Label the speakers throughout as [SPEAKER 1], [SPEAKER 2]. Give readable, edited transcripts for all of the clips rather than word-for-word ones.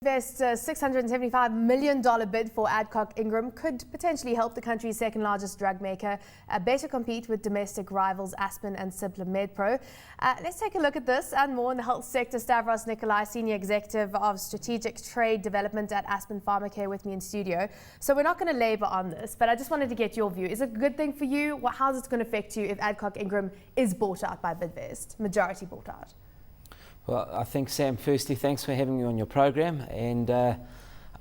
[SPEAKER 1] Bidvest's $675 million bid for Adcock Ingram could potentially help the country's second largest drug maker better compete with domestic rivals Aspen and Cipla Medpro. Let's take a look at this and more in the health sector. Stavros Nikolai, Senior Executive of Strategic Trade Development at Aspen Pharmacare, with me in studio. So we're not going to labour on this, but I just wanted to get your view. Is it a good thing for you? How's it going to affect you if Adcock Ingram is bought out by Bidvest, majority bought out?
[SPEAKER 2] Well, I think, Sam, firstly, thanks for having me on your program. And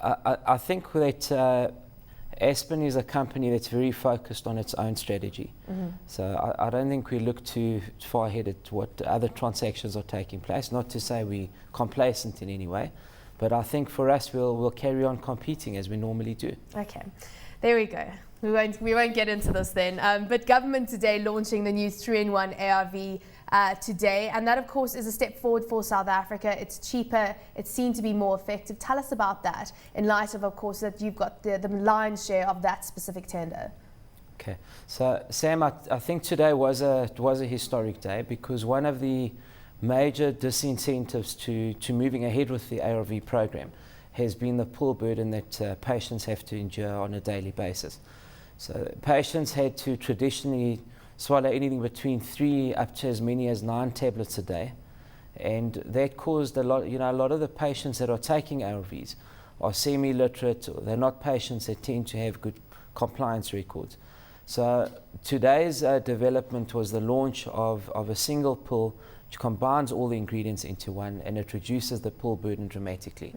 [SPEAKER 2] I think that Aspen is a company that's very focused on its own strategy. So I don't think we look too far ahead at what other transactions are taking place. Not to say we're complacent in any way, but I think for us, we'll carry on competing as we normally do.
[SPEAKER 1] Okay, there we go. We won't get into this then. But government today launching the new 3-in-1 ARV today, and that of course is a step forward for South Africa. It's cheaper, it's seen to be more effective. Tell us about that in light of course that you've got the lion's share of that specific tender.
[SPEAKER 2] Okay, so Sam, I think today was a historic day, because one of the major disincentives to moving ahead with the ARV program has been the pull burden that patients have to endure on a daily basis. So patients had to traditionally swallow anything between 3 up to as many as 9 tablets a day, and that caused a lot of the patients that are taking ARVs are semi-literate, or they're not patients that tend to have good compliance records. So today's development was the launch of a single pill which combines all the ingredients into one, and it reduces the pill burden dramatically.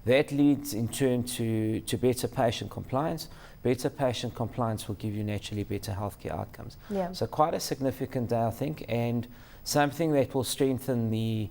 [SPEAKER 2] That leads in turn to better patient compliance. Better patient compliance will give you naturally better healthcare outcomes. So quite a significant day, I think, and something that will strengthen the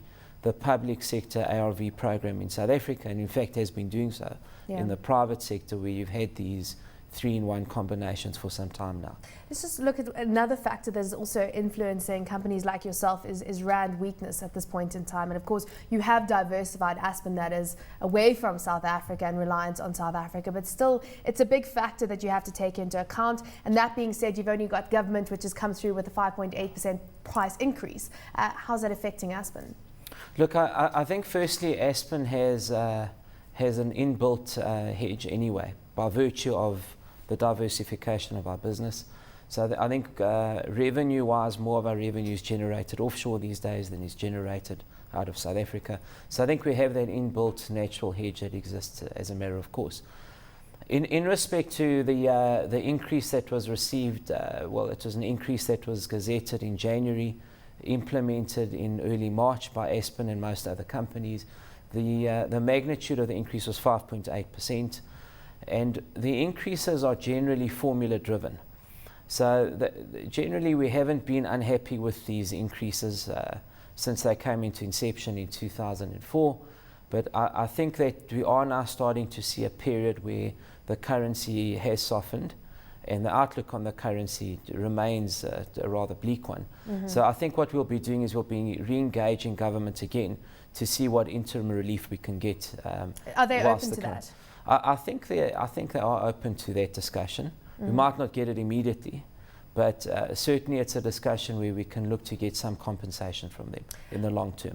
[SPEAKER 2] public sector ARV program in South Africa, and in fact has been doing so in the private sector, where you've had these 3-in-1 combinations for some time now.
[SPEAKER 1] Let's just look at another factor that is also influencing companies like yourself is rand weakness at this point in time. And of course, you have diversified Aspen that is away from South Africa and reliant on South Africa, but still it's a big factor that you have to take into account. And that being said, you've only got government which has come through with a 5.8% price increase. How's that affecting Aspen?
[SPEAKER 2] Look, I think firstly Aspen has an inbuilt hedge anyway, by virtue of the diversification of our business. So I think revenue-wise, more of our revenue is generated offshore these days than is generated out of South Africa. So I think we have that inbuilt natural hedge that exists as a matter of course. In respect to the increase that was received, well, it was an increase that was gazetted in January, implemented in early March by Aspen and most other companies. The magnitude of the increase was 5.8%. And the increases are generally formula driven. So generally we haven't been unhappy with these increases since they came into inception in 2004. But I think that we are now starting to see a period where the currency has softened, and the outlook on the currency remains a rather bleak one. So I think what we'll be doing is we'll be re-engaging government again to see what interim relief we can get.
[SPEAKER 1] Are they open to that?
[SPEAKER 2] I think they are open to that discussion. We might not get it immediately, but certainly it's a discussion where we can look to get some compensation from them in the long term.